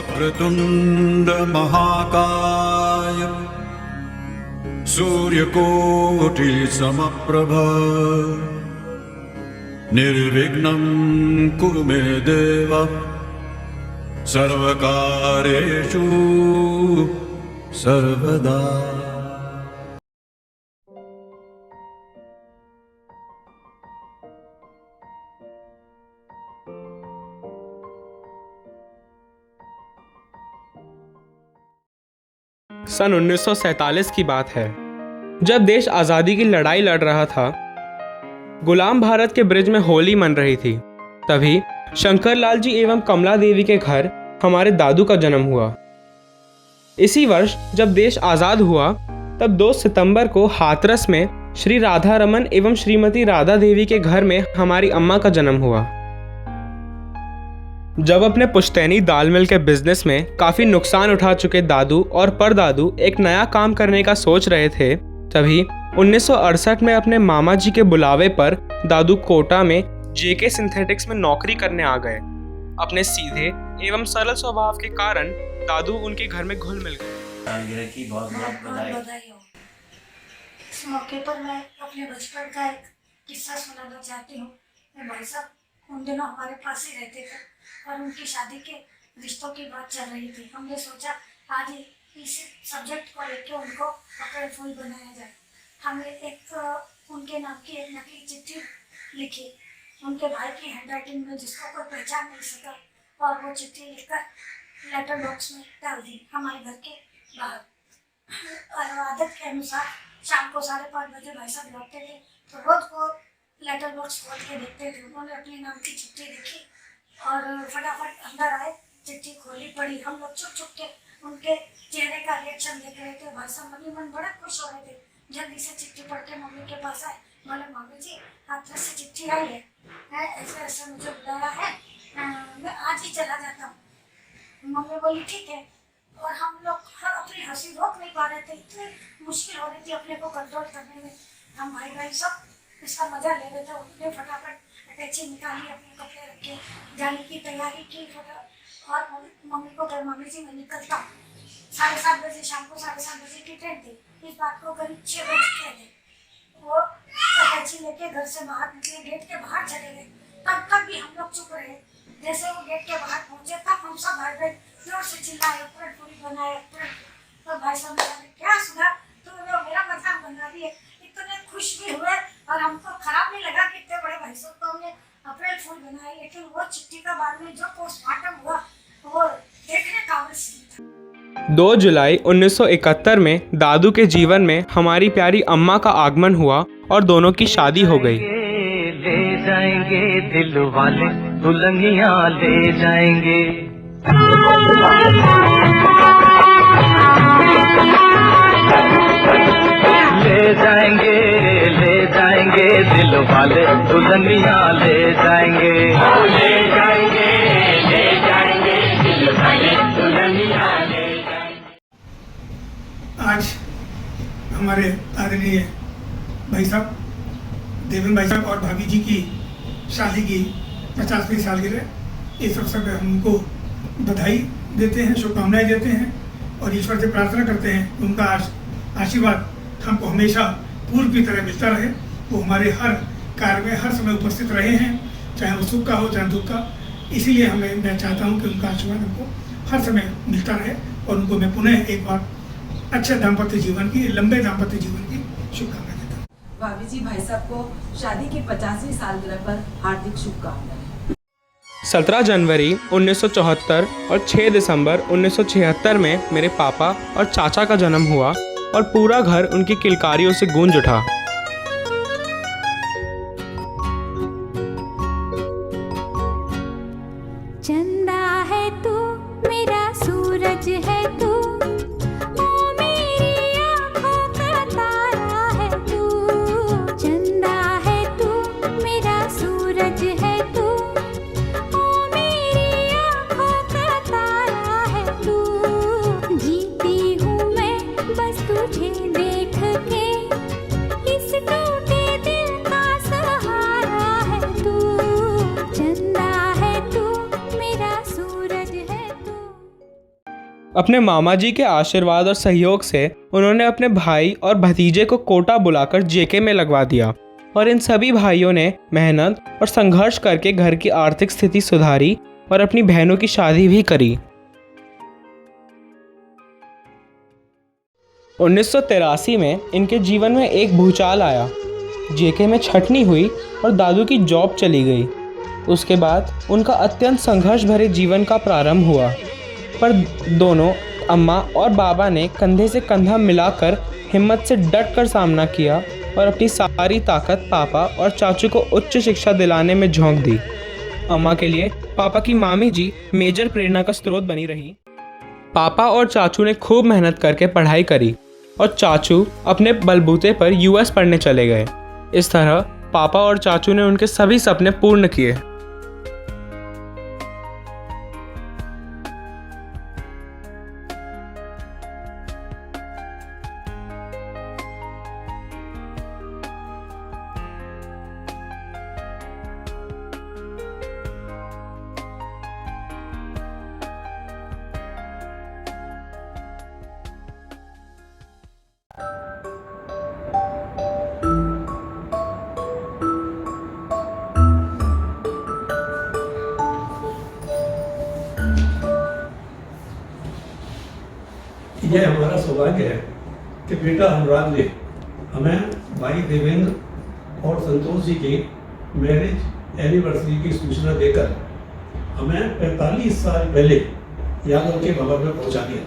वक्रतुंड महाकाय सूर्यकोटि समप्रभ निर्विघ्नं कुरु मे देव सर्वकार्येषु सर्वदा। सन 1947 की बात है, जब देश आज़ादी की लड़ाई लड़ रहा था। गुलाम भारत के ब्रिज में होली मन रही थी। तभी शंकर लाल जी एवं कमला देवी के घर हमारे दादू का जन्म हुआ। इसी वर्ष जब देश आज़ाद हुआ, तब 2 सितंबर को हाथरस में श्री राधा रमन एवं श्रीमती राधा देवी के घर में हमारी अम्मा का जन्म हुआ। जब अपने पुश्तैनी दाल मिल के बिजनेस में काफ़ी नुकसान उठा चुके दादू और परदादू एक नया काम करने का सोच रहे थे, तभी 1968 में अपने मामा जी के बुलावे पर दादू कोटा में जेके सिंथेटिक्स में नौकरी करने आ गए। अपने सीधे एवं सरल स्वभाव के कारण दादू उनके घर में घुल मिल गए। की बहुत बधाई हो। इस मौके पर मैं अपने बचपन का एक किस्सा सुनाना चाहती हूँ। मैं भाई साहब उन दिनों हमारे पास ही रहते थे और उनकी शादी के रिश्तों की बात चल रही थी। हमने सोचा आज इस सब्जेक्ट को लेकर उनको अप्रैल फूल बनाया जाए। हमने एक उनके नाम की एक नकली चिट्ठी लिखी उनके भाई की हैंडराइटिंग में, जिसको कोई पहचान नहीं सका, और वो चिट्ठी लिखकर लेटर बॉक्स में डाल दी हमारे घर के बाहर। और आदत के अनुसार शाम को 5:30 बजे भाई साहब लौटते थे तो रोज वो लेटर बॉक्स खोल के देखते थे। उन्होंने अपने नाम की चिट्ठी लिखी और फटाफट अंदर आए, चिट्ठी खोली, पढ़ी। हम लोग चुप चुप के उनके चेहरे का रिएक्शन देख रहे थे। भाई साहब मन ही मन बड़ा खुश हो रहे थे। जल्दी से चिट्ठी पढ़ के मम्मी के पास आए, बोले मम्मी जी हाथरस से चिट्ठी आई है, ऐसे ऐसे मुझे बुलाया है, मैं आज ही चला जाता हूँ। मम्मी बोली ठीक है। और हम लोग अपनी हंसी रोक नहीं पा रहे थे, इतनी मुश्किल हो रही थी अपने को कंट्रोल करने में। हम भाई भाई सब इसका मजा ले रहे थे। उन्होंने फटाफट अटैची निकाली, अपने कपड़े रखे, जाने की तैयारी की। और मम्मी को कहा मम्मी जी मैं निकलता हूँ। 7:30 बजे शाम को 7:30 बजे की ट्रेन थी। इस बात को करीब 6 बज गए थे। वो अटैची लेके घर से बाहर निकले, गेट के बाहर चले गए। तब तक भी हम लोग चुप रहे। जैसे वो गेट के बाहर पहुंचे तब हम सब भाई भाई जोर से चिल्लाए, अप्रैल पूरी बनाए अप्रैल। तो भाई साहब ने क्या सुना, तो मेरा मजाक बना रही है। इतने खुश भी हुए और हमको खराब नहीं लगा कि इतने बड़े भाई साहब को हमने अप्रैल फूल बनाई। लेकिन वो चिट्ठी का बाद में जो पोस्टमार्टम हुआ वो देखने काबिल था। 2 जुलाई 1971 में दादू के जीवन में हमारी प्यारी अम्मा का आगमन हुआ और दोनों की शादी हो गई। ले जाएंगे दिल वाले दुल्हनियां ले जाएंगे। ले जाएंगे दिल वाले दुल्हनियां ले जाएंगे। ले जाएंगे दिल वाले दुल्हनियां ले जाएंगे। आज हमारे आदरणीय भाई साहब देवेंद्र भाई साहब और भाभी जी की शादी की 50वीं सालगिरह। इस अवसर पर हम उनको बधाई देते हैं, शुभकामनाएं देते हैं और ईश्वर से प्रार्थना करते हैं कि उनका आशीर्वाद हमको हमेशा पूर्व की तरह मिलता रहे। वो हमारे हर कार्य में हर समय उपस्थित रहे हैं, चाहे वो सुख का हो चाहे दुख का। इसीलिए मैं चाहता हूँ कि उनका आशीर्वाद हमको हर समय मिलता रहे और उनको मैं पुनः एक बार अच्छे दाम्पत्य जीवन की, लंबे दाम्पत्य जीवन की शुभकामनाएं देता हूँ। भाभी जी भाई साहब को शादी की 50वीं सालगिरह पर हार्दिक शुभकामनाएं। 17 जनवरी 1974 और 6 दिसंबर 1976 में मेरे पापा और चाचा का जन्म हुआ और पूरा घर उनकी किलकारियों से गूंज उठा। चंदा है तू, मेरा सूरज है तू, ओ मेरी आँखों का तारा है तू। चंदा है तू, मेरा सूरज है तू, ओ मेरी आँखों का तारा है तू। जीती हूँ मैं बस तुझे देख के, अपने मामा जी के आशीर्वाद और सहयोग से उन्होंने अपने भाई और भतीजे को कोटा बुलाकर जेके में लगवा दिया और इन सभी भाइयों ने मेहनत और संघर्ष करके घर की आर्थिक स्थिति सुधारी और अपनी बहनों की शादी भी करी। 1983 में इनके जीवन में एक भूचाल आया। जेके में छटनी हुई और दादू की जॉब चली गई। उसके बाद उनका अत्यंत संघर्ष भरे जीवन का प्रारंभ हुआ, पर दोनों अम्मा और बाबा ने कंधे से कंधा मिलाकर हिम्मत से डट कर सामना किया और अपनी सारी ताकत पापा और चाचू को उच्च शिक्षा दिलाने में झोंक दी। अम्मा के लिए पापा की मामी जी मेजर प्रेरणा का स्रोत बनी रही। पापा और चाचू ने खूब मेहनत करके पढ़ाई करी और चाचू अपने बलबूते पर यूएस पढ़ने चले गए। इस तरह पापा और चाचू ने उनके सभी सपने पूर्ण किए। यह हमारा सौभाग्य है कि बेटा अनुराग ने हमें भाई देवेंद्र और संतोष जी की मैरिज एनिवर्सरी की सूचना देकर हमें 45 साल पहले यादव के भवन में पहुंचा दिया।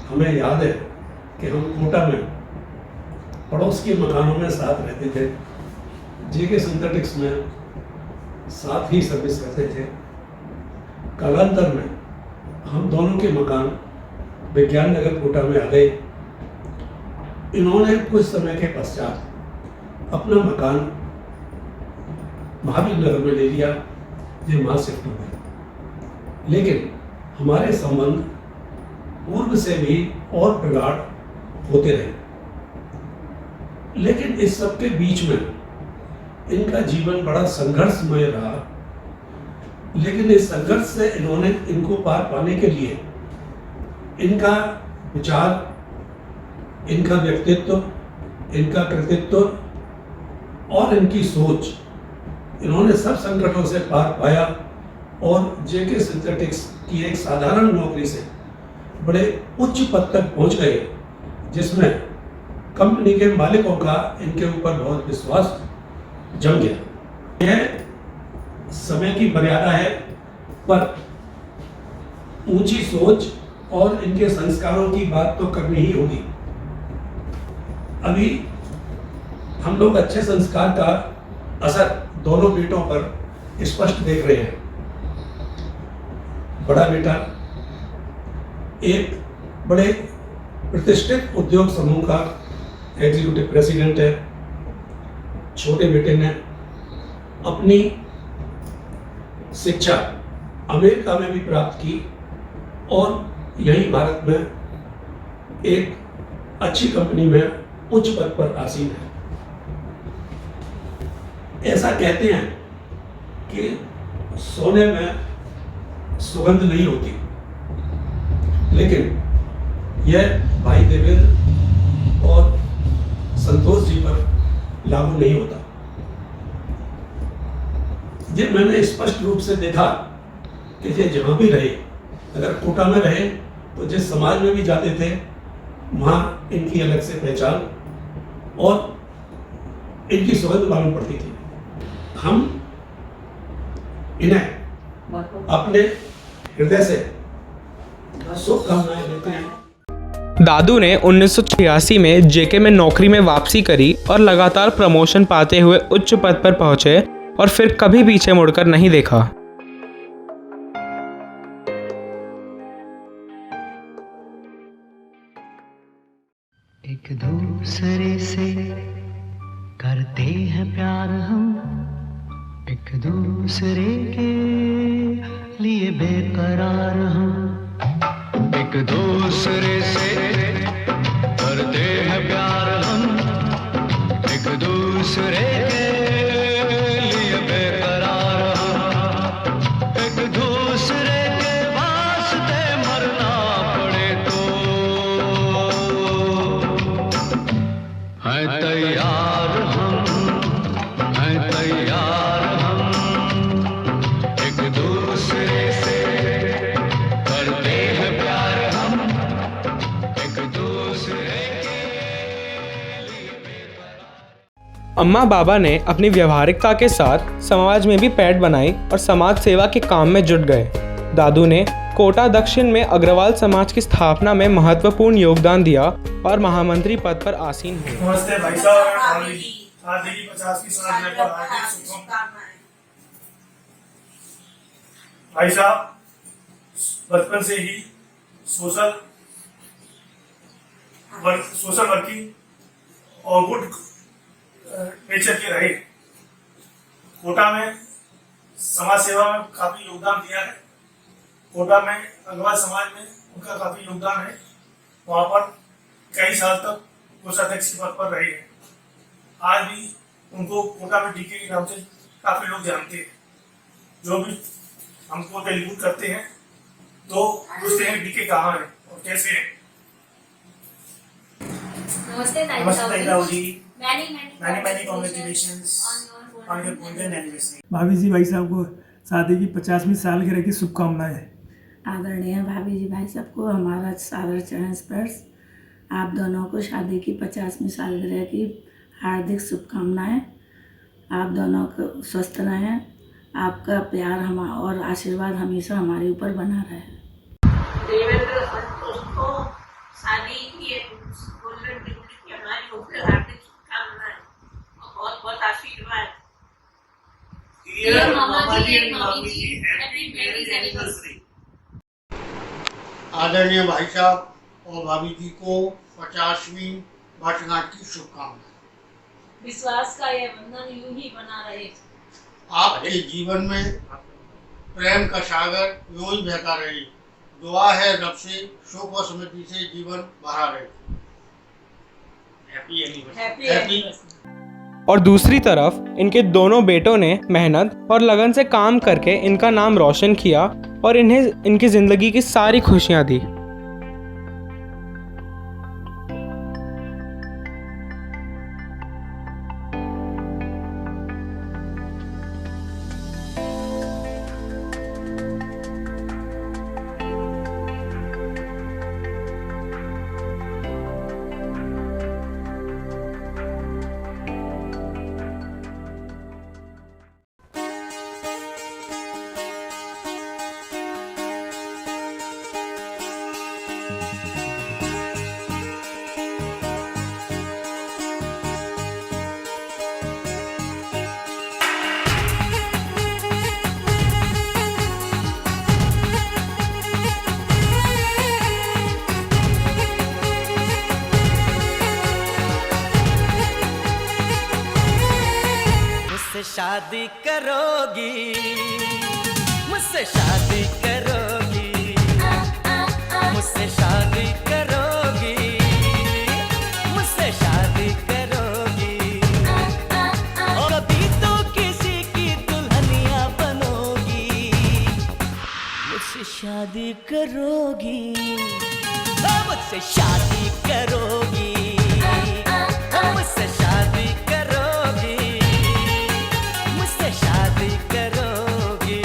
हमें याद है कि हम कोटा में पड़ोस के मकानों में साथ रहते थे। जेके सिंथेटिक्स में साथ ही सर्विस करते थे। कालांतर में हम दोनों के मकान विज्ञान नगर कोटा में आ गए। इन्होंने कुछ समय के पश्चात अपना मकान महावीर नगर में ले लिया, ये वहाँ शिफ्ट हो गए। लेकिन हमारे संबंध पूर्व से भी और प्रगाढ़ होते रहे। लेकिन इस सब के बीच में इनका जीवन बड़ा संघर्षमय रहा। लेकिन इस संघर्ष से इनको पार पाने के लिए इनका विचार, इनका व्यक्तित्व, इनका कृतित्व और इनकी सोच, इन्होंने सब संकटों से पार पाया और जेके सिंथेटिक्स की एक साधारण नौकरी से बड़े उच्च पद तक पहुंच गए, जिसमें कंपनी के मालिकों का इनके ऊपर बहुत विश्वास जम गया। यह समय की मर्यादा है, पर ऊंची सोच और इनके संस्कारों की बात तो करनी ही होगी। अभी हम लोग अच्छे संस्कार का असर दोनों बेटों पर स्पष्ट देख रहे हैं। बड़ा बेटा एक बड़े प्रतिष्ठित उद्योग समूह का एग्जीक्यूटिव प्रेसिडेंट है। छोटे बेटे ने अपनी शिक्षा अमेरिका में भी प्राप्त की और यही भारत में एक अच्छी कंपनी में उच्च पद पर आसीन है। ऐसा कहते हैं कि सोने में सुगंध नहीं होती, लेकिन यह भाई देवेंद्र और संतोष जी पर लागू नहीं होता। ये मैंने स्पष्ट रूप से देखा कि ये जहां भी रहे, अगर कोटा में रहे तो जिस समाज में भी जाते थे वहाँ इनकी अलग से पहचान और इनकी सुगंध मालूम पड़ती थी। हम इन्हें अपने हृदय से शुभकामनाएं देते हैं। दादू ने 1986 में जेके में नौकरी में वापसी करी और लगातार प्रमोशन पाते हुए उच्च पद पर पहुंचे और फिर कभी पीछे मुड़कर नहीं देखा। एक दूसरे से करते हैं प्यार हम, एक दूसरे के लिए बेकरार हम। एक दूसरे से करते हैं प्यार हम, एक दूसरे के लिए बेकरार हम। एक दूसरे के वास्ते मरना अम्मा बाबा ने अपनी व्यवहारिकता के साथ समाज में भी पैठ बनाई और समाज सेवा के काम में जुट गए। दादू ने कोटा दक्षिण में अग्रवाल समाज की स्थापना में महत्वपूर्ण योगदान दिया और महामंत्री पद पर आसीन हुए। नमस्ते भाई साहब, शादी की 50वीं सालगिरह पर हार्दिक शुभकामनाएं। भाई साहब बचपन से ही सोशल वर्किंग और गुड नेचर के रहे। कोटा में समाज सेवा में काफी योगदान दिया है। कोटा में अग्रवाल समाज में उनका काफी योगदान है। वहां पर कई साल तक कोषाध्यक्ष के पद पर रहे हैं। आज भी उनको कोटा में डीके के नाम से काफी लोग जानते हैं। जो भी हमको टेलीफोन करते हैं तो पूछते हैं डीके कहाँ है और कैसे है। नमस्ते ताऊ जी, many congratulations on your golden anniversary. भाभी जी भाई साहब को शादी की 50वीं सालगिरह की शुभकामनाएं। आदरणीय भाभी जी भाई सबको हमारा सादर चरण स्पर्श। आप दोनों को शादी की 50वीं सालगिरह की हार्दिक शुभकामनाएं। आप दोनों को स्वस्थ रहें। आपका प्यार हम और आशीर्वाद हमेशा हमारे ऊपर बना रहे। देवेंद्र संतोष को शादी की गोल्डन जुबली की हमारी हार्दिक शुभकामनाएं और बहुत बहुत आशीर्वाद। आदरणीय भाई साहब और भाभी जी को 50वीं वर्षगांठ की शुभकामनाएं। विश्वास का यह बंधन यूं ही बना रहे। आपके जीवन में प्रेम का सागर यूं ही बहता रहे। दुआ है रब से सुख व समृद्धि से जीवन भरा रहे। हैप्पी। और दूसरी तरफ इनके दोनों बेटों ने मेहनत और लगन से काम करके इनका नाम रोशन किया और इन्हें इनकी ज़िंदगी की सारी खुशियां दी। शादी करोगी, मुझसे शादी करोगी, मुझसे शादी करोगी, मुझसे शादी करोगी, और कभी तो किसी की दुल्हनिया बनोगी, मुझसे शादी करोगी, मुझसे शादी करोगी, मुझसे शादी करोगी, मुझसे शादी करोगी।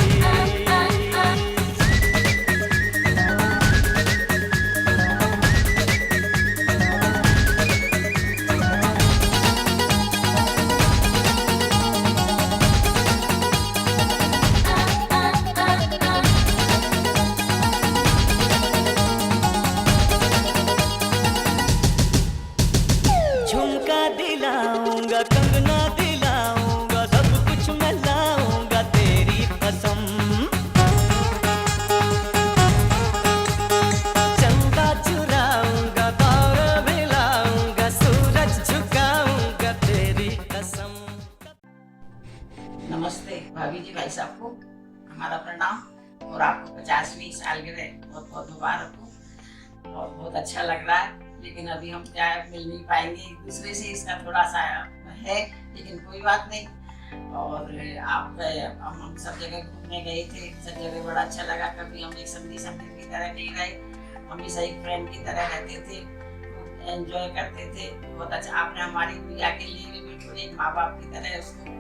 झुमका दिलाऊंगा, कंगना दिलाऊंगा, सब कुछ मैं लाऊंगा तेरी कसम। चंदा चुराऊंगा, तारा मिलाऊंगा, सूरज झुकाऊंगा तेरी कसम। नमस्ते भाभी जी भाई साहब को हमारा प्रणाम और आपको 50वीं सालगिरह बहुत बहुत मुबारक हो। और बहुत अच्छा लग रहा है, लेकिन अभी हम क्या मिल नहीं पाएंगे एक दूसरे से, इसका थोड़ा सा है, लेकिन कोई बात नहीं। और हम सब जगह घूमने गए थे, सब जगह बड़ा अच्छा लगा। कभी हम एक समझी की तरह नहीं रहे, हमेशा एक फ्रेंड की तरह रहते थे, एंजॉय करते थे। बहुत अच्छा आपने हमारी गुड़िया के लिए भी बिल्कुल एक माँ बाप की तरह उसको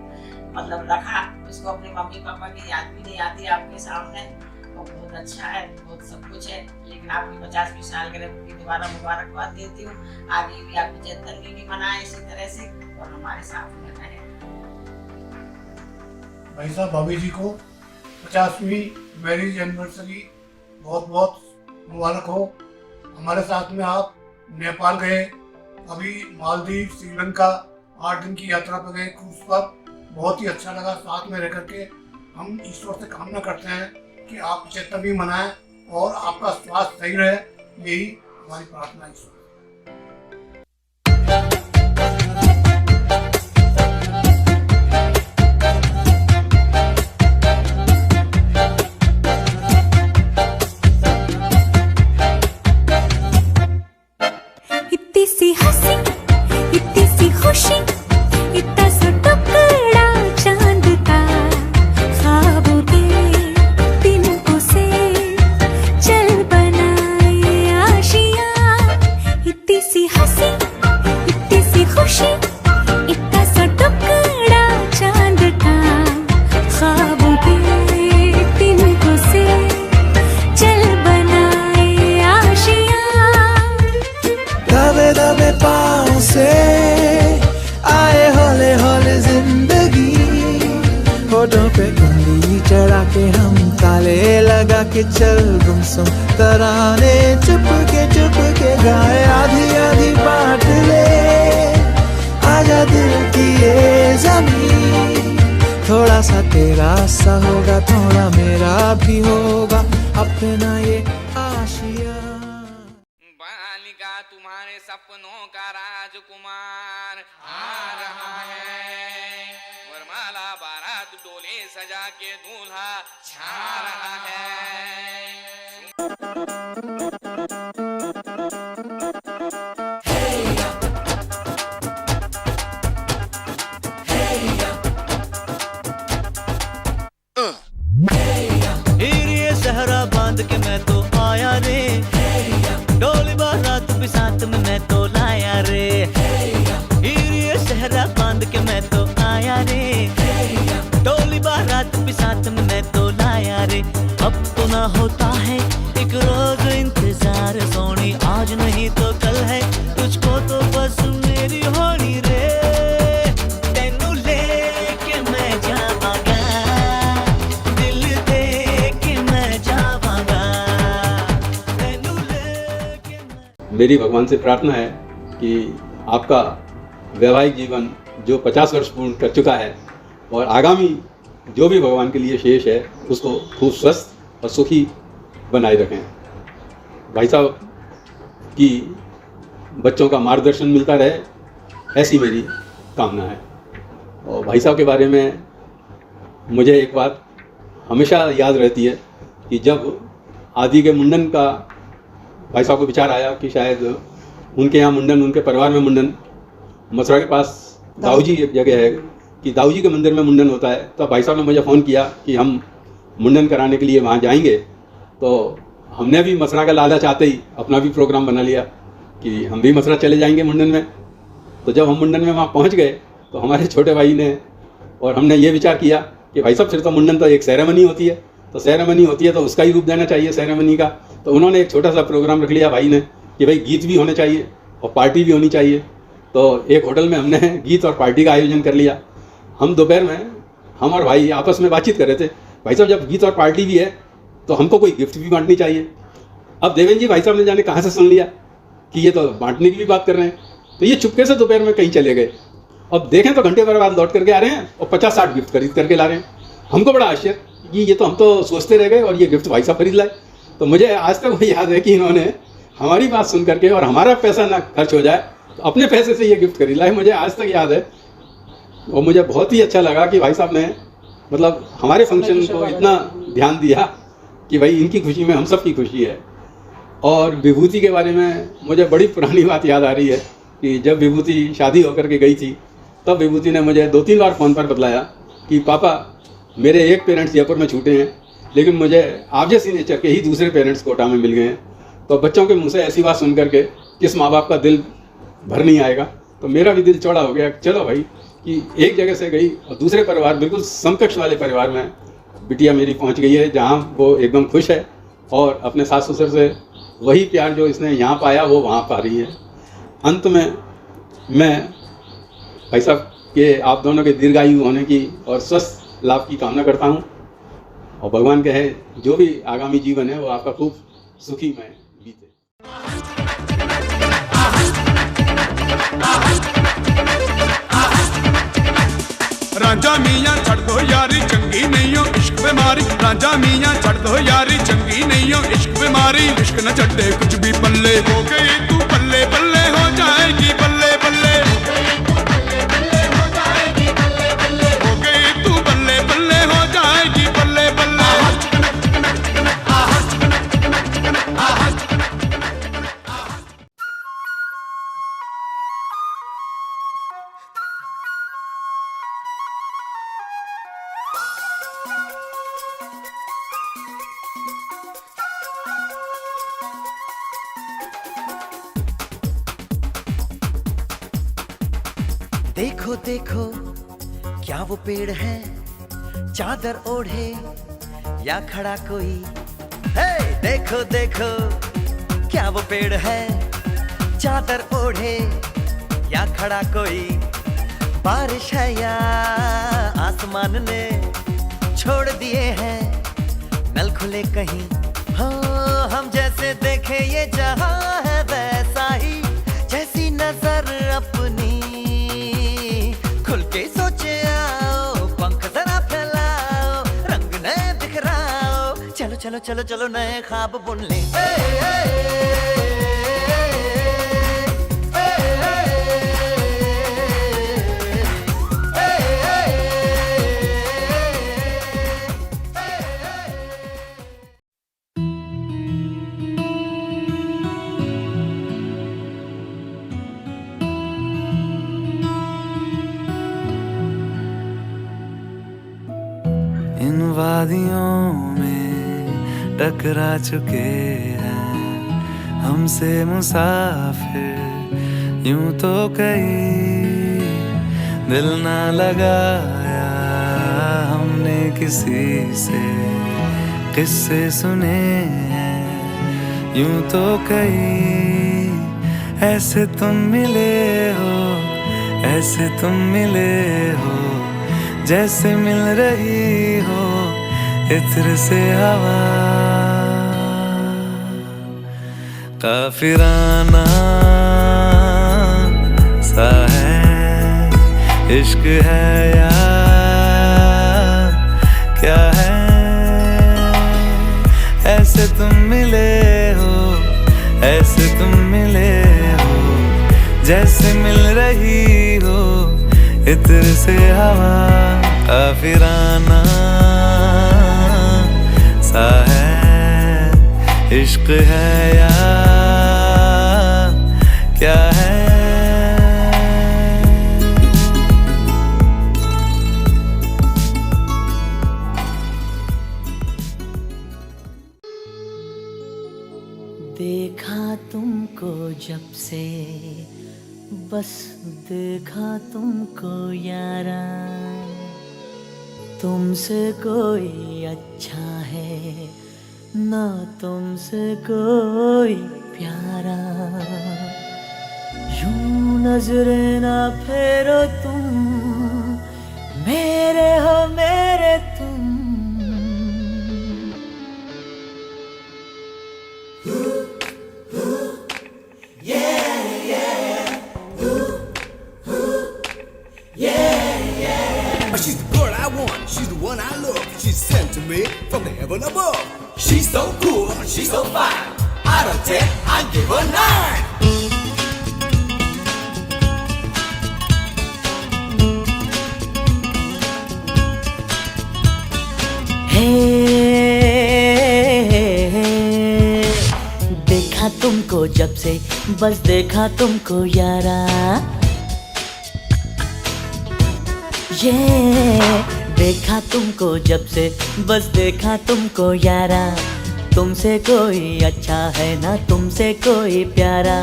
मतलब रखा। उसको अपने मम्मी पापा की याद भी नहीं आती आपके सामने। और बहुत अच्छा है, बहुत सब कुछ है। लेकिन आपकी 50वीं सालगिरह की दोबारा मुबारकबाद देती हूँ। आगे भी आपकी जन्मदिन भी मनाए इसी तरह से और हमारे साथ में रहें। भाई साहब भाभी जी को 50वीं मैरिज एनिवर्सरी बहुत बहुत मुबारक हो। हमारे साथ में आप नेपाल गए, अभी मालदीव, श्रीलंका 8 दिन की यात्रा पर गए क्रूज पर, बहुत ही अच्छा लगा साथ में रह करके। हम ईश्वर से कामना करते हैं कि आप चेतवी मनाएं और आपका स्वास्थ्य सही रहे, यही हमारी प्रार्थना है ईश्वर। इतनी सी हंसी, इतनी सी खुशी, इतना सा टुकड़ा चांद का, ख्वाबों के तिनकों से चल बनाए आशियाँ। इतनी सी हंसी, इतनी सी खुशी, इतना सा टुकड़ा चांद का, ख्वाबों के तिनकों से चल बनाए आशियाँ। दबे दबे पाँव से आए हौले हौले जिंदगी, होठों पे उंगली चढ़ा के हम ताले लगा के चल गुमसुम तराने चुप के गाए। आधी आधी बांट ले आजा दिल की ये ज़मीं, थोड़ा सा तेरा सा होगा, थोड़ा मेरा भी होगा, अपना ये आशिया। बालिका तुम्हारे सपनों का राजकुमार आ रहा है, वरमाला बारात डोले सजा के दूल्हा छा रहा है। हीरे सहरा बांध के मैं तो आया रे, डोली बारात भी साथ में मैं तो लाया रे। हीरे सहरा बांध के मैं तो आया रे, डोली बारात भी साथ में मैं तो लाया रे। अब तो ना होता है एक रोज इंतजार सोनी, आज नहीं तो कल है, तुझको तो बस मेरी होनी रे। तेनू लेके मैं जावांगा, दिल दे के मैं जावांगा, तेनू लेके मैं। मेरी भगवान से प्रार्थना है कि आपका वैवाहिक जीवन जो 50 वर्ष पूर्ण कर चुका है और आगामी जो भी भगवान के लिए शेष है उसको खूब स्वस्थ और सुखी बनाए रखें। भाई साहब की बच्चों का मार्गदर्शन मिलता रहे, ऐसी मेरी कामना है। और भाई साहब के बारे में मुझे एक बात हमेशा याद रहती है कि जब आदि के मुंडन का भाई साहब को विचार आया कि शायद उनके यहाँ मुंडन, उनके परिवार में मुंडन, मथुरा के पास दाऊजी एक जगह है कि दाऊजी के मंदिर में मुंडन होता है, तो भाई साहब ने मुझे फ़ोन किया कि हम मुंडन कराने के लिए वहाँ जाएंगे। तो हमने भी मथुरा का लालच आते ही अपना भी प्रोग्राम बना लिया कि हम भी मथुरा चले जाएंगे मुंडन में। तो जब हम मुंडन में वहाँ पहुँच गए तो हमारे छोटे भाई ने और हमने ये विचार किया कि भाई साहब सिर्फ तो मुंडन तो एक सेरेमनी होती है, तो सेरेमनी होती है तो उसका ही रूप देना चाहिए सेरेमनी का। तो उन्होंने एक छोटा सा प्रोग्राम रख लिया भाई ने कि भाई गीत भी होने चाहिए और पार्टी भी होनी चाहिए। तो एक होटल में हमने गीत और पार्टी का आयोजन कर लिया। हम दोपहर में हम और भाई आपस में बातचीत कर रहे थे, भाई साहब जब गीत और पार्टी भी है तो हमको कोई गिफ्ट भी बांटनी चाहिए। अब देवेंद्र जी भाई साहब ने जाने कहाँ से सुन लिया कि ये तो बांटने की भी बात कर रहे हैं, तो ये चुपके से दोपहर में कहीं चले गए। अब देखें तो घंटे भर बाद लौट करके आ रहे हैं और 50-60 गिफ्ट खरीद करके ला रहे हैं। हमको बड़ा आश्चर्य कि ये तो हम तो सोचते रह गए और ये गिफ्ट भाई साहब खरीद लाए। तो मुझे आज तक वो याद है कि इन्होंने हमारी बात सुन करके और हमारा पैसा ना खर्च हो जाए तो अपने पैसे से ये गिफ्ट खरीद लाए, मुझे आज तक याद है। और मुझे बहुत ही अच्छा लगा कि भाई साहब ने मतलब हमारे फंक्शन को इतना ध्यान दिया कि भाई इनकी खुशी में हम सब की खुशी है। और विभूति के बारे में मुझे बड़ी पुरानी बात याद आ रही है कि जब विभूति शादी होकर के गई थी तब विभूति ने मुझे 2-3 बार फ़ोन पर बतलाया कि पापा मेरे एक पेरेंट्स जयपुर में छूटे हैं, लेकिन मुझे आप जैसी नेचर के ही दूसरे पेरेंट्स कोटा में मिल गए हैं। तो बच्चों के मुँह से ऐसी बात सुन करके किस माँ बाप का दिल भर नहीं आएगा। तो मेरा भी दिल चौड़ा हो गया, चलो भाई कि एक जगह से गई और दूसरे परिवार, बिल्कुल समकक्ष वाले परिवार में बिटिया मेरी पहुंच गई है, जहां वो एकदम खुश है और अपने सास ससुर से वही प्यार जो इसने यहाँ पाया वो वहाँ पा रही है। अंत में मैं भाई साहब के आप दोनों के दीर्घायु होने की और स्वस्थ लाभ की कामना करता हूँ और भगवान कहे जो भी आगामी जीवन है वो आपका खूब सुखी में बीते। रांझा मियाँ छड़ दो यारी चंगी नहीं हो इश्क बीमारी, रांझा मियाँ छड़ दो यारी चंगी नहीं हो इश्क बीमारी, इश्क न छड़े कुछ भी पल्ले, हो गई तू बल्ले बल्ले हो जाएगी बल्ले बल्ले, हो गई तू बल्ले बल्ले हो जाएगी बल्ले बल्ले, हो गई तू बल्ले बल्ले हो जाएगी बल्ले बल्ले। देखो देखो क्या वो पेड़ है, चादर ओढ़े या खड़ा कोई, हे देखो देखो क्या वो पेड़ है, चादर ओढ़े या खड़ा कोई, बारिश है या आसमान ने छोड़ दिए हैं नल खुले कहीं, हो हम जैसे देखे ये जहां है वैसा ही, जैसी नजर अपनी खुल के सोचे आओ, पंख जरा फैलाओ, रंग नए बिखराओ, चलो चलो चलो चलो नए ख्वाब बुन ले। इन वादियों में टकरा चुके हैं हमसे मुसाफिर, यूं तो कहीं दिल ना लगाया हमने किसी से, किस्से सुने हैं यूं तो कहीं, ऐसे तुम मिले हो, ऐसे तुम मिले हो, जैसे मिल रही हो इत्र से हवा, काफिराना सा है इश्क है या क्या है, ऐसे तुम मिले हो, ऐसे तुम मिले हो, जैसे मिल रही हो इत्र से हवा, काफिराना सा है इश्क है या क्या है। देखा तुमको जब से बस देखा तुमको यारा, तुमसे कोई अच्छा है ना तुमसे कोई प्यारा, यूं नजरें ना फेरो तुम, मेरे हो मेरे तुम। She's the girl I want, she's the one I love, she's sent to me from the heaven above. She's so cool, she's so fine, out of 10, I give her 9. देखा तुमको जब से बस देखा तुमको यारा, देखा तुमको जब से बस देखा तुमको यारा, तुमसे कोई अच्छा है ना तुमसे कोई प्यारा,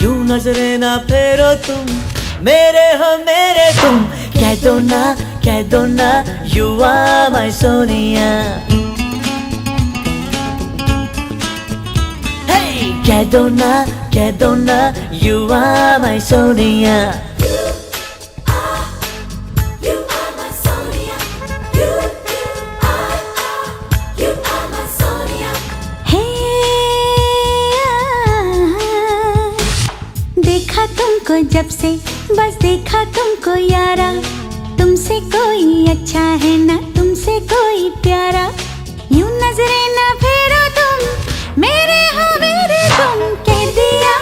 यूं नजरें ना फेरो तुम, मेरे हो मेरे तुम, कह दो ना you are my Sonia, hey कह दो ना you are my Sonia, you are my Sonia, you तुमको जब से बस देखा तुमको यारा, तुमसे कोई अच्छा है ना तुमसे कोई प्यारा, यूं नजरें ना फेरो तुम मेरे हो मेरे तुम, कह दिया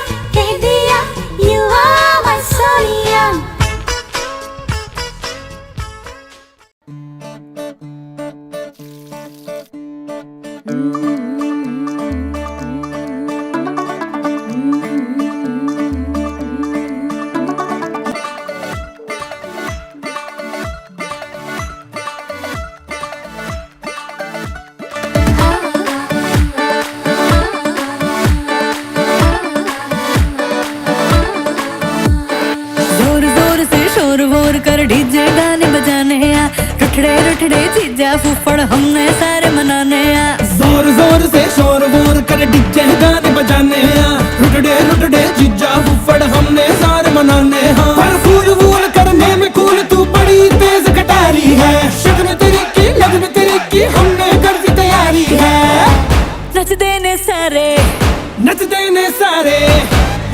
you are my Sonia. DJ गाने बजाने आ, रुठड़े चीजा फूफड़ हमने सारे मनाने आ। जोर जोर से शोर वोर कर डीजे गाने बजाने आ, रुठड़े चीजा फूफड़ हमने सारे मनाने हाँ। पर फूल वूल करने में कूल तू बड़ी तेज कटारी है, शक्ल तेरी की लगन तेरी की हमने कर दी तैयारी है। नच देने सारे नच देने सारे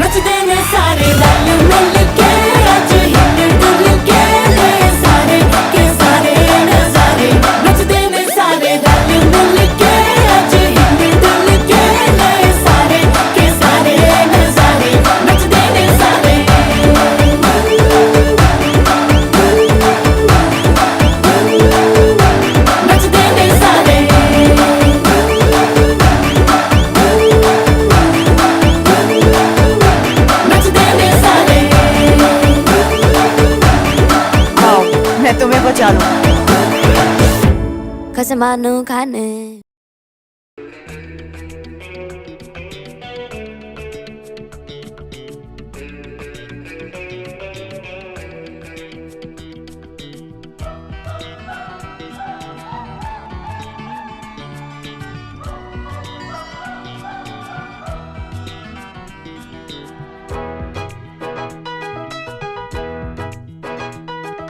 नच देने सारे, रल मिल के आज हिल डुल के ले सारे के सारे नजारे, नच देने सारे रल मिल के आज हिल डुल के ले सारे के सारे नजारे, नच देने सारे। नच देने सारे मैं तुम्हें बचा लूं। कसमानो खाने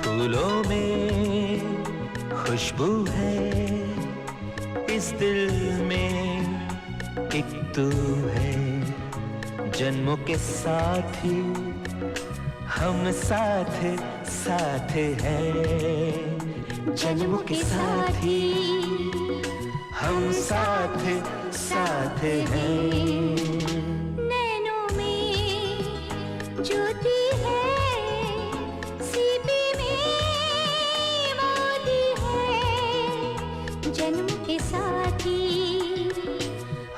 फूलों में खुशबू है, इस दिल में एक तू है, जन्मों के साथी हम साथ साथ हैं, जन्मों के साथी हम साथ साथ हैं। नैनों में ज्योति है, सीपी में मोती है, जन्म के साथी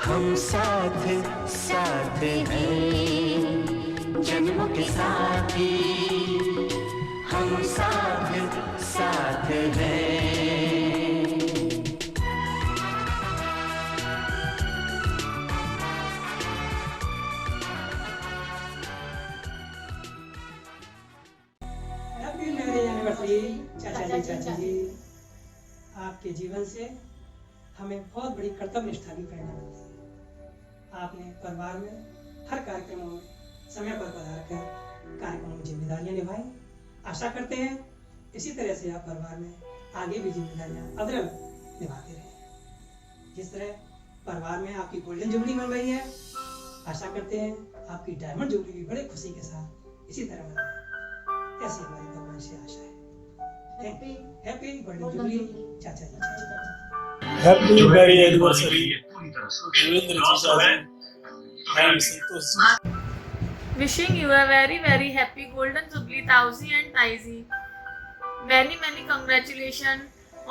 हम साथ साथ हैं, जन्मों के साथी हम साथ साथ हैं। हैप्पी मैरिज एनिवर्सरी चाचा जी। आपके जीवन से हमें बहुत बड़ी कर्तव्य निष्ठा की प्रेरणा मिलती है। आपने परिवार में हर कार्यक्रमों में समय पर पधार कर कार्यक्रमों में जिम्मेदारियां निभाई। आशा करते हैं इसी तरह से आप परिवार में आगे भी जिम्मेदारियां अविरल निभाते रहें। जिस तरह परिवार में आपकी गोल्डन जुबली बन रही है, आशा करते हैं आपकी डायमंड जुबली भी बड़े खुशी के साथ इसी तरह बनाए, ऐसी हमारी भगवान से आशा है। हैप्पी गोल्डन जुबली चाचा जी। Happy marriage anniversary Devendra ji शादी and Santosh ji. Wishing you a very very happy golden jubilee Tausi and Taizi. Many congratulations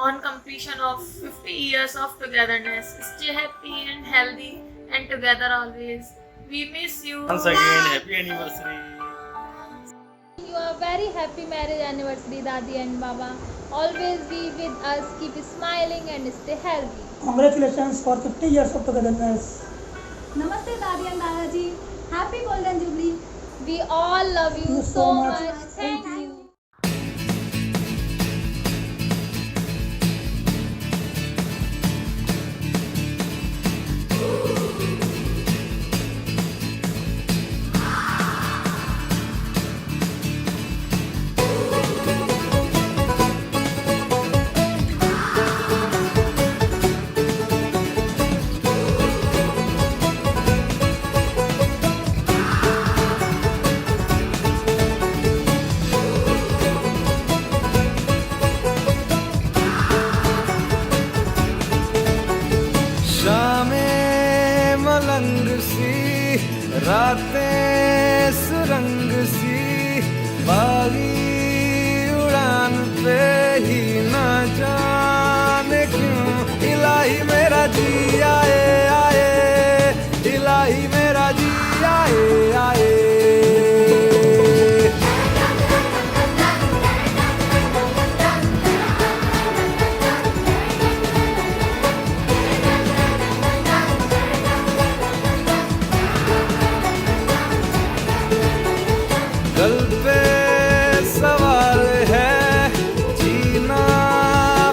on completion of 50 years of togetherness. Stay happy and healthy and together always. We miss you. Once again happy anniversary. You are very happy marriage anniversary Dadi and Baba. Always be with us, keep smiling and stay healthy. Congratulations for 50 years of togetherness. Namaste Dadi and Dadaji. Happy Golden Jubilee. We all love you so much. Thank you. रातें सुरंग सी बागी उड़ान पे ही ना जाने क्यों इलाही मेरा जी आए आए, इलाही मेरा जी आए आए। गल पे सवाल है, जीना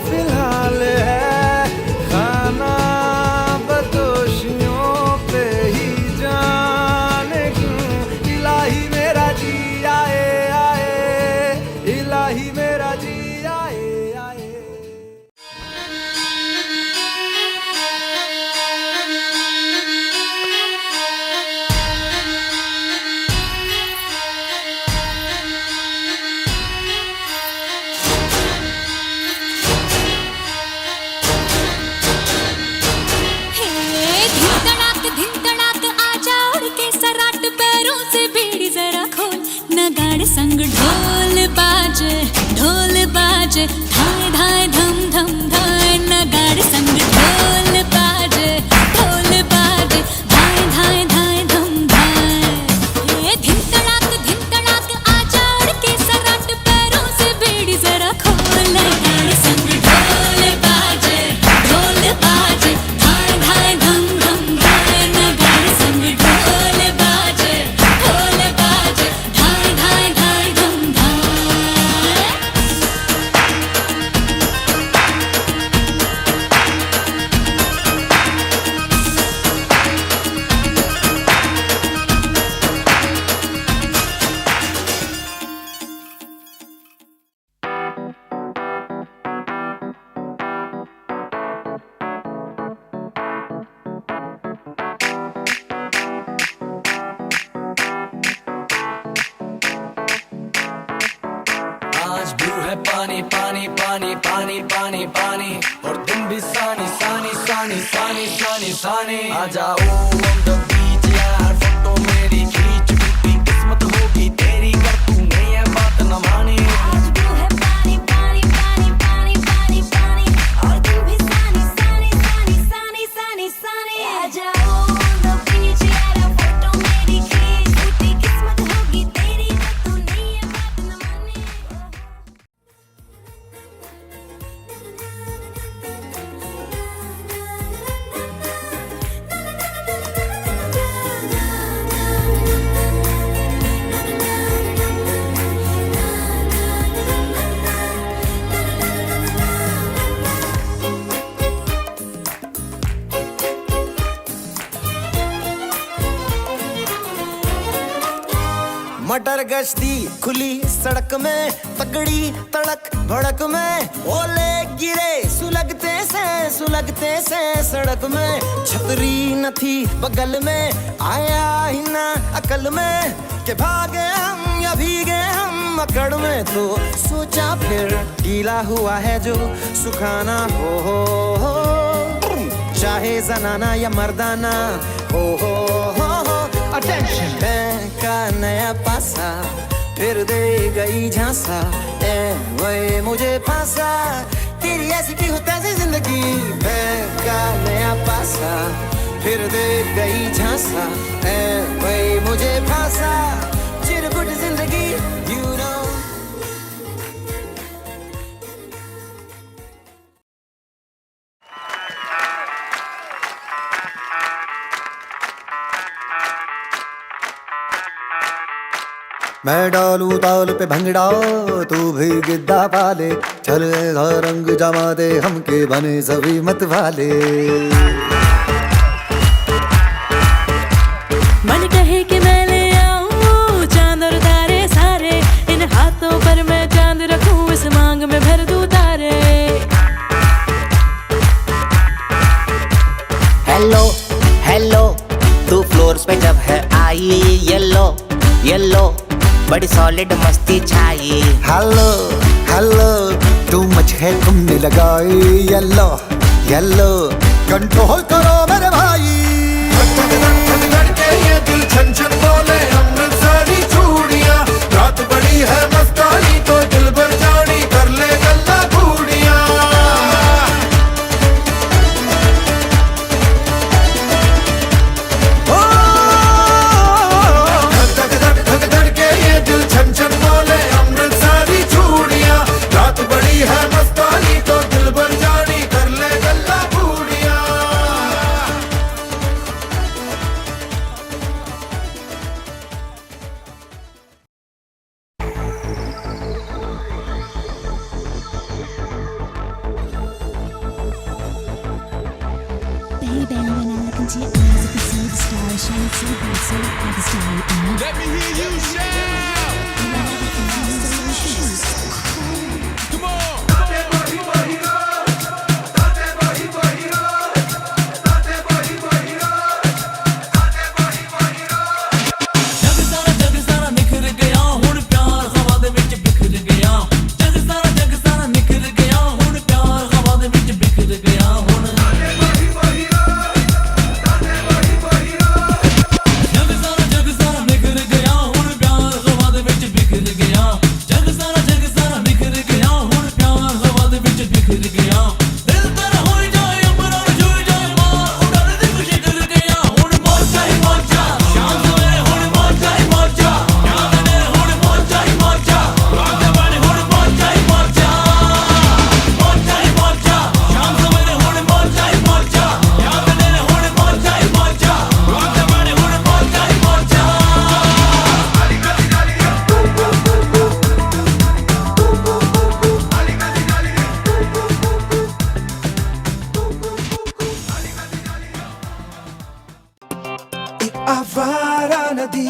फिलहाल है, खाना बदोशियों पे ही जाने क्यों इलाही मेरा जी आए आए, इलाही मेरा जी आए आए। धिन तड़ाक आजा उड़ के सराट पैरों से बीड़ी जरा खोल, नगाड़े संग ढोल बाजे धाए धाए धम धम धाए, नगाड़े संग ढोल बाजे धाए धाए धाए धम धाए। धिन तड़ाक आजा उड़ के सराट पैरों से बीड़ी जरा खोल, नगाड़े संग ढोल बाजे धाए धाए धम धम धाए, नगाड़े संग ढोल बाजे धाए धाए धाए धम धाए। आज ब्लू है पानी पानी पानी पानी पानी पानी, और तुम भी सानी सानी सानी सानी सानी सानी। आ जाओ on the beach यार, फोटो मेरी खींच, टूटी किस्मत होगी तेरी कर तूने ये बात न मानी। आज ब्लू है पानी पानी पानी पानी पानी पानी, और तुम भी सानी सानी सानी सानी सानी सानी। आ जाओ on the beach यार, फोटो मेरी खींच, टूटी किस्मत होगी तेरी कर तूने ये बात न मानी। मटर गश्ती खुली सड़क में, तगड़ी तड़क भड़क में, ओले गिरे सुलगते से सड़क में। छतरी न थी बगल में, आया ही ना अकल में, के भागे हम या भीगे हम अकड़ में। तो सोचा फिर गीला हुआ है जो सुखाना हो, चाहे जनाना या मर्दाना हो। अटेंशन का नया पासा फिर दे गई झांसा, ए वही मुझे फांसा, तेरी ऐसी की होता है जिंदगी। का नया पासा फिर दे गई झांसा, ए वही मुझे फांसा, चिरकुट जिंदगी you know। मैं डालू ताल पे भंगड़ा, तू भी गिद्दा पाले, चल ऐसा रंग जमा दे हमके बने सभी मत वाले। मन कहे कि मैं ले आऊं चांद और तारे सारे, इन हाथों पर मैं चांद रखूं, इस मांग में भर दूं तारे। हेलो हेलो, तू फ्लोर्स पे जब है आई, येलो येलो बड़ी सॉलिड मस्ती छाई। हेलो हेलो, टू मच है तुमने लगाई, येलो येलो कंट्रोल करो मेरे भाई। धड़के ये दिल छन छन then when I look into your eyes, I can see the stars shining so bright, so like a starry eye. Let me hear you shout. Come on. आवारा नदी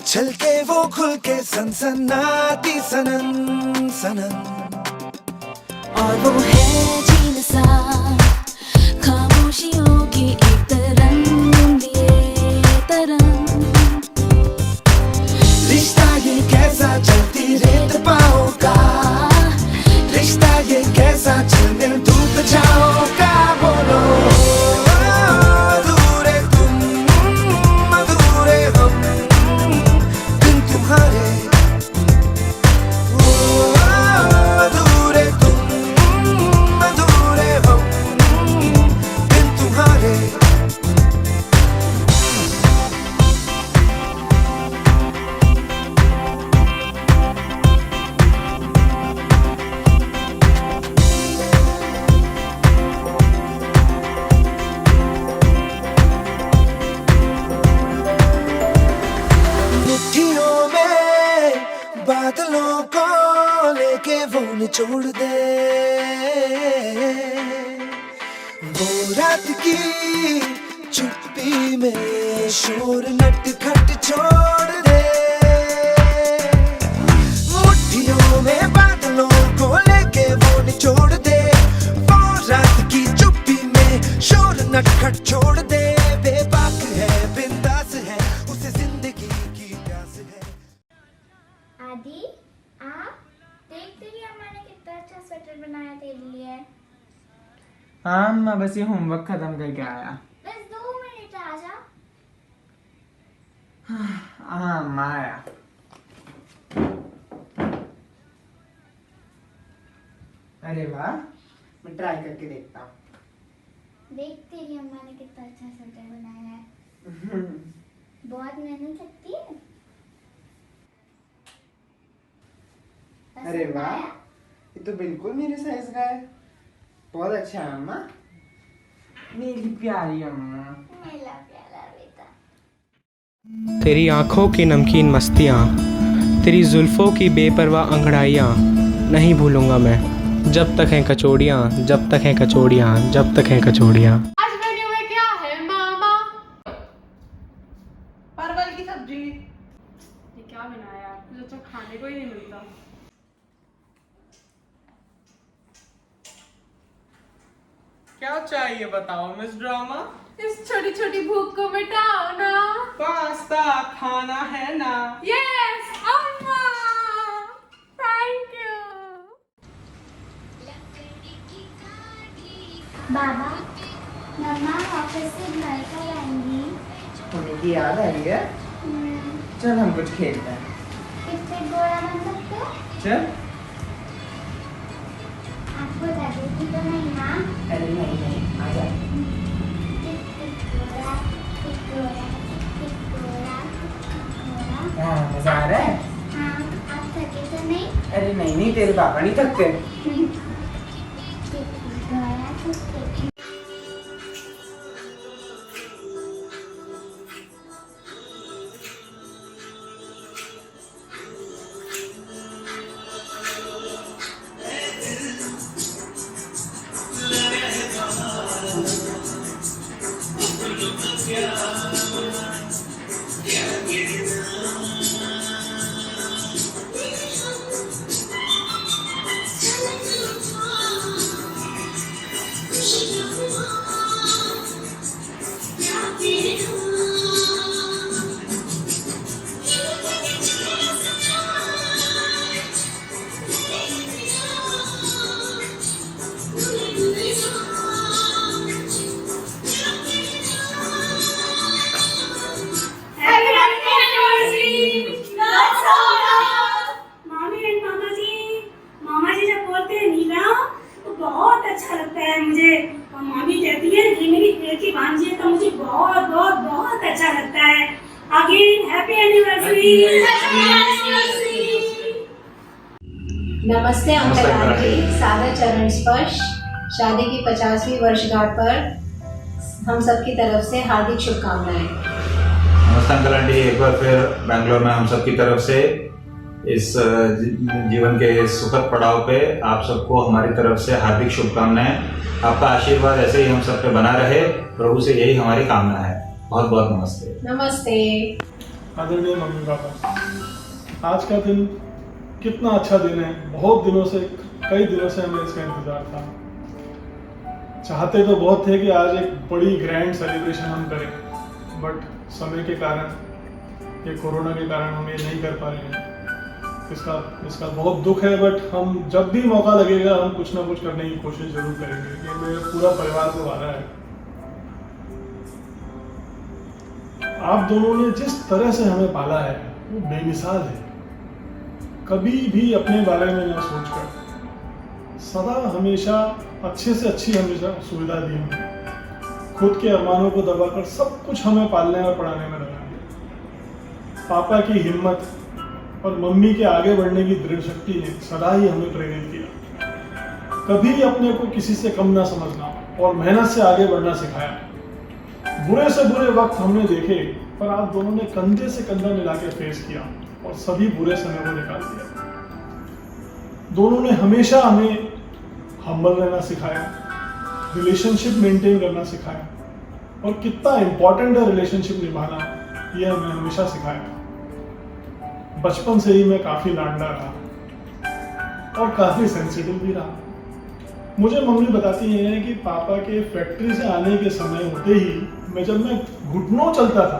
छलके वो खुल के सनसनाती सनन सनन और वो है जीन सा खामोशियों की एक तरंग दिए तरंग। रिश्ता ये कैसा चलती रेत पाओ का, रिश्ता ये कैसा चलने धूप जाओ का। बोलो अधूरे तुम अधूरे हम बिन तुम्हारे, अधूरे तुम अधूरे हम बिन तुम्हारे। मुट्ठियों में बादलों को लेके वो निचोड़ दे, वो रात की चुप्पी में शोर नटखट छोड़ दे। मुट्ठियों में बादलों को लेके वो निचोड़ दे, वो रात की चुप्पी में शोर नटखट छोड़ दे। बेबाक है बिंदास है उसे जिंदगी की प्यास है। आदि आप देख तेरी अम्मा ने कितना अच्छा स्वेटर बनाया तेरे लिए। हाँ मैं बस ये होमवर्क खत्म करके आया। बस 2 मिनट आ जा। हाँ अम्मा आया। अरे वाह, मैं ट्राई करके देखता हूँ। देख तेरी अम्मा ने कितना अच्छा स्वेटर बनाया है। बहुत मेहनत लगती है। अरे वाह, ये तो बिल्कुल मेरे साइज का है। बहुत अच्छा है अम्मा, मेरी प्यारी अम्मा। मेरा प्यारा बेटा। तेरी आंखों की नमकीन मस्तियाँ, तेरी जुल्फों की बेपरवाह अंगड़ाइयाँ नहीं भूलूंगा मैं, जब तक हैं कचौड़ियाँ, जब तक हैं कचौड़ियाँ, जब तक हैं कचौड़ियाँ। आज मेन्यू में क्या है मामा? परवल की सब्जी। ये क्या बनाया? मुझे तो खाने को ही नहीं मिलता। क्या चाहिए बताओ मिस ड्रामा? इस छोटी छोटी भूख को मिटाओ ना। पास्ता खाना है ना? यस अम्मा, थैंक यू। बाबा मम्मा ऑफिस से घर कब आएंगी? उन्हें की याद आई है? चल हम कुछ खेलते हैं। कितने गोरा बन सकते हो? चल। आपको लगेगी तो नहीं ना? अरे नहीं नहीं, आ जा। हाँ मजा आ रहा है? हाँ, आप थके तो नहीं? अरे नहीं नहीं, तेरे पापा नहीं थकते। बोलते हैं नीला, तो बहुत अच्छा लगता है मुझे। और मामी कहती है कि मेरी एक ही भांजी है, तो मुझे बहुत बहुत बहुत अच्छा लगता है। Again happy anniversary. नमस्ते अंकल आंटी, सादर चरण स्पर्श शादी की 50वीं वर्षगांठ पर हम सबकी तरफ से हार्दिक शुभकामनाएं। नमस्ते अंकल आंटी, एक बार फिर बैंगलोर में हम सबकी तरफ से इस जीवन के सुखद पड़ाव पे आप सबको हमारी तरफ से हार्दिक शुभकामनाएं। आपका आशीर्वाद ऐसे ही हम सब पे बना रहे, प्रभु से यही हमारी कामना है। बहुत बहुत नमस्ते। नमस्ते। आदरणीय मम्मी पापा, आज का दिन कितना अच्छा दिन है। बहुत दिनों से, कई दिनों से हमें इसका इंतजार था। चाहते तो बहुत थे कि आज एक बड़ी ग्रैंड सेलिब्रेशन हम करें, बट समय के कारण, ये कोरोना के कारण हम ये नहीं कर पा रहे हैं। इसका बहुत दुख है, बट हम जब भी मौका लगेगा हम कुछ ना कुछ करने की कोशिश जरूर करेंगे। ये मेरे पूरा परिवार को वादा है। आप दोनों ने जिस तरह से हमें पाला है वो बेमिसाल है। कभी भी अपने बारे में न सोचकर सदा हमेशा अच्छे से अच्छी हमेशा सुविधा दी हमें। खुद के अरमानों को दबाकर सब कुछ हमें पालने और पढ़ाने में लगा दिया। पापा की हिम्मत और मम्मी के आगे बढ़ने की दृढ़ शक्ति ने सदा ही हमें प्रेरित किया। कभी अपने को किसी से कम ना समझना और मेहनत से आगे बढ़ना सिखाया। बुरे से बुरे वक्त हमने देखे, पर आप दोनों ने कंधे से कंधा मिला के फेस किया और सभी बुरे समय को निकाल दिया। दोनों ने हमेशा हमें हम्बल रहना सिखाया, रिलेशनशिप मेंटेन करना सिखाया, और कितना इंपॉर्टेंट है रिलेशनशिप निभाना, यह हमें हमेशा सिखाया। बचपन से ही मैं काफी लाडला रहा और काफी सेंसिटिव भी रहा। मुझे मम्मी बताती हैं कि पापा के फैक्ट्री से आने के समय होते ही जब मैं घुटनों चलता था,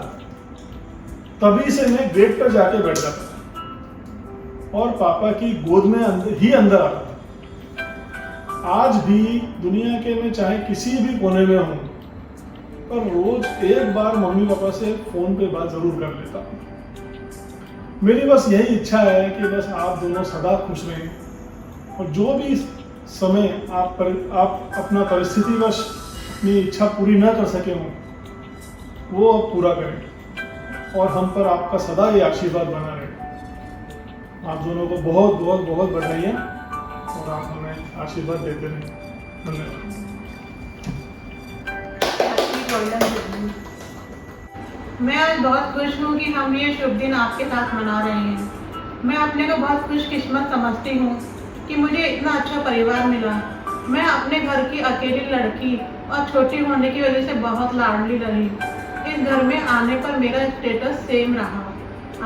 तभी से मैं गेट पर जाके बैठ जाता था और पापा की गोद में अंदर आता था। आज भी दुनिया के मैं चाहे किसी भी कोने में हूँ, पर रोज एक बार मम्मी पापा से फोन पे बात जरूर कर लेता हूँ। मेरी बस यही इच्छा है कि बस आप दोनों सदा खुश रहें और जो भी समय आप अपना परिस्थितिवश अपनी इच्छा पूरी ना कर सके हों, वो अब पूरा करें और हम पर आपका सदा ये आशीर्वाद बना रहे। आप दोनों को बहुत बहुत बहुत बधाइयाँ और आप हमें आशीर्वाद देते रहें। धन्यवाद। मैं आज बहुत खुश हूँ कि हम ये शुभ दिन आपके साथ मना रहे हैं। मैं अपने को बहुत खुशकिस्मत समझती हूँ कि मुझे इतना अच्छा परिवार मिला। मैं अपने घर की अकेली लड़की और छोटी होने की वजह से बहुत लाडली रही। इस घर में आने पर मेरा स्टेटस सेम रहा,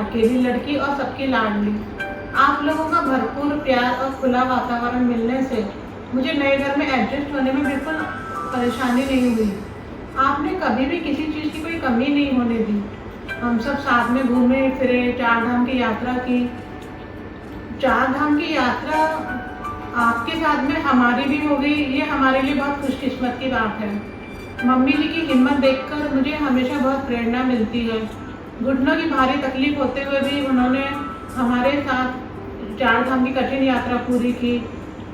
अकेली लड़की और सबकी लाडली। आप लोगों का भरपूर प्यार और खुला वातावरण मिलने से मुझे नए घर में एडजस्ट होने में बिल्कुल परेशानी नहीं हुई। आपने कभी भी किसी चीज़ की कोई कमी नहीं होने दी। हम सब साथ में घूमे फिरे, 4 धाम की यात्रा की। 4 धाम की यात्रा आपके साथ में हमारी भी हो गई, ये हमारे लिए बहुत खुशकिस्मत की बात है। मम्मी जी की हिम्मत देखकर मुझे हमेशा बहुत प्रेरणा मिलती है। घुटनों की भारी तकलीफ होते हुए भी उन्होंने हमारे साथ 4 धाम की कठिन यात्रा पूरी की।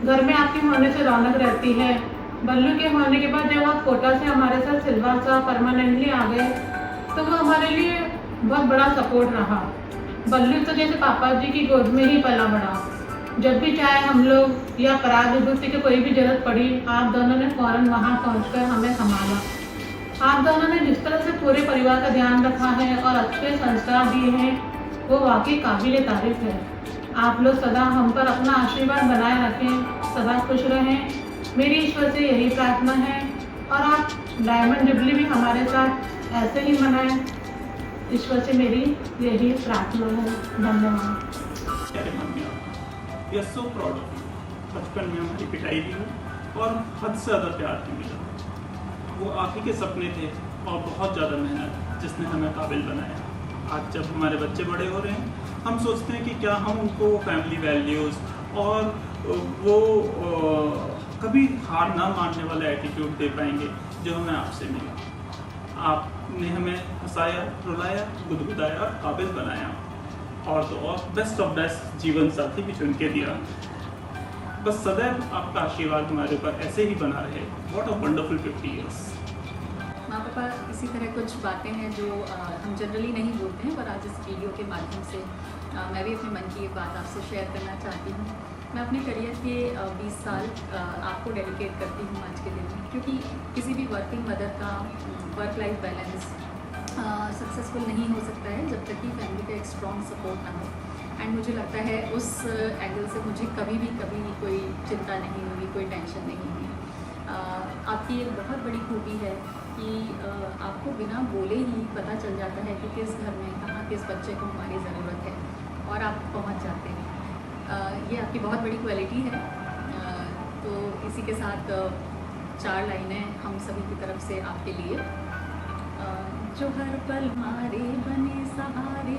घर में आपके होने से रौनक रहती है। बल्लू के होने के बाद जब आप कोटा से हमारे साथ सिलवासा परमानेंटली आ गए, तो वो हमारे लिए बहुत बड़ा सपोर्ट रहा। बल्लू तो जैसे पापा जी की गोद में ही पला बड़ा। जब भी चाहे हम लोग या पराग विभूति की कोई भी जरूरत पड़ी, आप दोनों ने फौरन वहाँ पहुँचकर हमें संभाला। आप दोनों ने जिस तरह से पूरे परिवार का ध्यान रखा है और अच्छे संस्कार दिए हैं, वो वाकई काबिल तारीफ है। आप लोग सदा हम पर अपना आशीर्वाद बनाए रखें, सदा खुश रहें, मेरी ईश्वर से यही प्रार्थना है। और आप डायमंड जुबली भी हमारे साथ ऐसे ही मनाएं, ईश्वर से मेरी यही प्रार्थना है। धन्यवाद। We are so proud of you. बचपन में हमारी पिटाई भी हुई और हद से ज़्यादा प्यार भी मिला। वो आप ही के सपने थे और बहुत ज़्यादा मेहनत जिसने हमें काबिल बनाया। आज जब हमारे बच्चे बड़े हो रहे हैं, हम सोचते हैं कि क्या हम उनको फैमिली वैल्यूज़ और वो कभी हार ना मानने वाला एटीट्यूड दे पाएंगे जो हमें आपसे मिला। आपने हमें हंसाया, रुलाया, गुदगुदाया और काबिल बनाया, और तो और बेस्ट ऑफ बेस्ट जीवन साथी भी चुन के दिया। बस सदैव आपका आशीर्वाद हमारे ऊपर ऐसे ही बना रहे। What a wonderful 50 years। माँ पापा इसी तरह कुछ बातें हैं जो हम जनरली नहीं बोलते हैं, पर आज इस वीडियो के माध्यम से मैं भी अपने मन की ये बात आपसे शेयर करना चाहती हूँ। मैं अपने करियर के 20 साल आपको डेडिकेट करती हूँ आज के दिन में, क्योंकि किसी भी वर्किंग मदर का वर्क लाइफ बैलेंस सक्सेसफुल नहीं हो सकता है जब तक कि फैमिली का एक स्ट्रॉन्ग सपोर्ट ना हो। एंड मुझे लगता है उस एंगल से मुझे कभी कोई चिंता नहीं हुई, कोई टेंशन नहीं हुई। आपकी एक बहुत बड़ी खूबी है कि आपको बिना बोले ही पता चल जाता है कि किस घर में कहाँ किस बच्चे को हमारी ज़रूरत है और आप पहुँच जाते हैं। ये आपकी बहुत बड़ी क्वालिटी है। तो इसी के साथ 4 लाइनें हम सभी की तरफ से आपके लिए। जो हर पल हमारे बने सहारे